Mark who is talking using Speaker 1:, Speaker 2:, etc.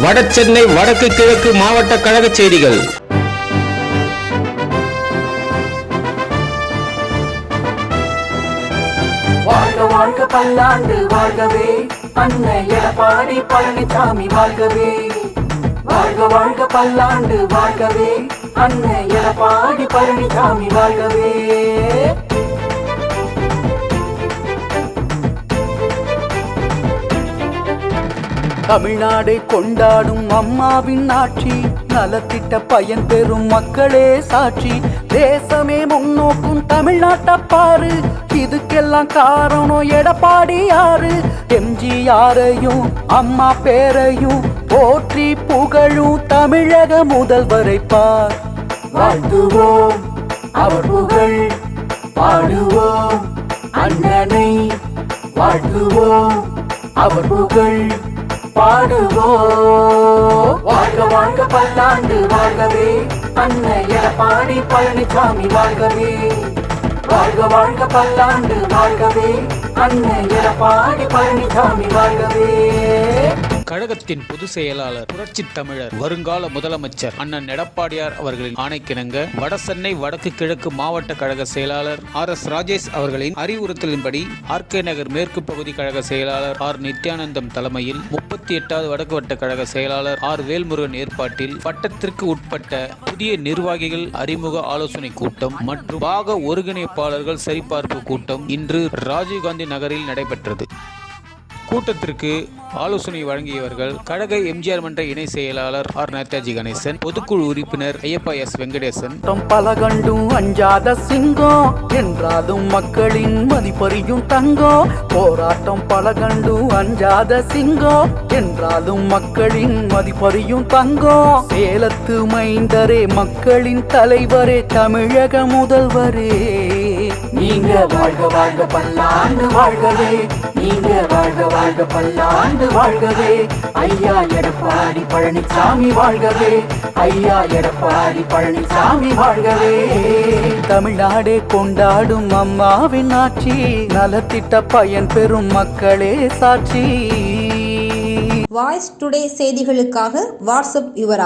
Speaker 1: வடசென்னை வடக்கு கிழக்கு மாவட்ட கழக செய்திகள்.
Speaker 2: வாழ்க வாழ்க பல்லாண்டு வாழ்கவே, அன்னை எடப்பாடி பழனிசாமி வாழ்கவே. வாழ்க வாழ்க பல்லாண்டு வாழ்கவே, அன்னை எடப்பாடி பழனிசாமி வாழ்கவே. தமிழ்நாடை கொண்டாடும் அம்மாவின் ஆட்சி, நலத்திட்ட பயன் பெறும் மக்களே சாட்சி. தேசமே முன்னோக்கும் தமிழ்நாட்டை பாரு, இதுக்கெல்லாம் காரணம் எடப்பாடி யாரு? எம்ஜிஆரையும் அம்மா பேரையும் போற்றி புகழும் தமிழக முதல்வரை பார். வாழ்த்துவோம் அவர் புகழ் பாடுவோம், அண்ணனை வாழ்த்துவோம் அவர் புகழ் பாடுவோம். வாழ்க வாழ்க பல்லாண்டு வாழ்கவே, அன்னை எடப்பாடி பழனிசாமி வாழ்கவே. வாழ்க வாழ்க பல்லாண்டு வாழ்கவே, அன்னை எடப்பாடி பழனிசாமி வாழ்கவே.
Speaker 3: கழகத்தின் பொதுச் செயலாளர் புரட்சி தமிழர் வருங்கால முதலமைச்சர் அண்ணன் எடப்பாடியார் அவர்களின் ஆணைக்கிணங்க வடசென்னை வடக்கு கிழக்கு மாவட்ட கழக செயலாளர் RS ராஜேஷ் அவர்களின் அறிவுறுத்தலின்படி RK நகர் மேற்கு பகுதி கழக செயலாளர் R நித்யானந்தம் தலைமையில் 38வது வடக்கு வட்ட கழக செயலாளர் R வேல்முருகன் ஏற்பாட்டில் வட்டத்திற்கு உட்பட்ட புதிய நிர்வாகிகள் அறிமுக ஆலோசனை கூட்டம் மற்றும் பாக ஒருங்கிணைப்பாளர்கள் சரிபார்ப்பு கூட்டம் இன்று ராஜீவ்காந்தி நகரில் நடைபெற்றது. கூட்டத்திற்கு ஆலோசனை வழங்கியவர்கள் கழக எம்ஜிஆர் மன்ற இணை செயலாளர் R நேதாஜி கணேசன், பொதுக்குழு உறுப்பினர் ஐயப்பா S வெங்கடேசன்.
Speaker 2: பல கண்டும் அஞ்சாத சிங்கம் என்றாலும் மக்களின் மதிப்பறியும் தங்கம். போராட்டம் பல கண்டும் அஞ்சாத சிங்கம் என்றாலும் மக்களின் மதிப்பறியும் தங்கம். சேலத்து மைந்தரே, மக்களின் தலைவரே, தமிழக முதல்வரே, நீங்க வாழ்க வாழ்க பல்லாண்டு வாழ்கவே, நீங்க வாழ்க வாழ்க பல்லாண்டு வாழ்கவே. ஐயா எடப்பாடி பழனிசாமி வாழ்கவே, ஐயா எடப்பாடி பழனிசாமி வாழ்கவே. தமிழ்நாடே கொண்டாடும் அம்மாவின் ஆட்சி, நலத்திட்ட பயன் பெறும் மக்களே சாட்சி.
Speaker 4: வாய்ஸ் டுடே செய்திகளுக்காக வாட்ஸ்அப் யுவராஜ்.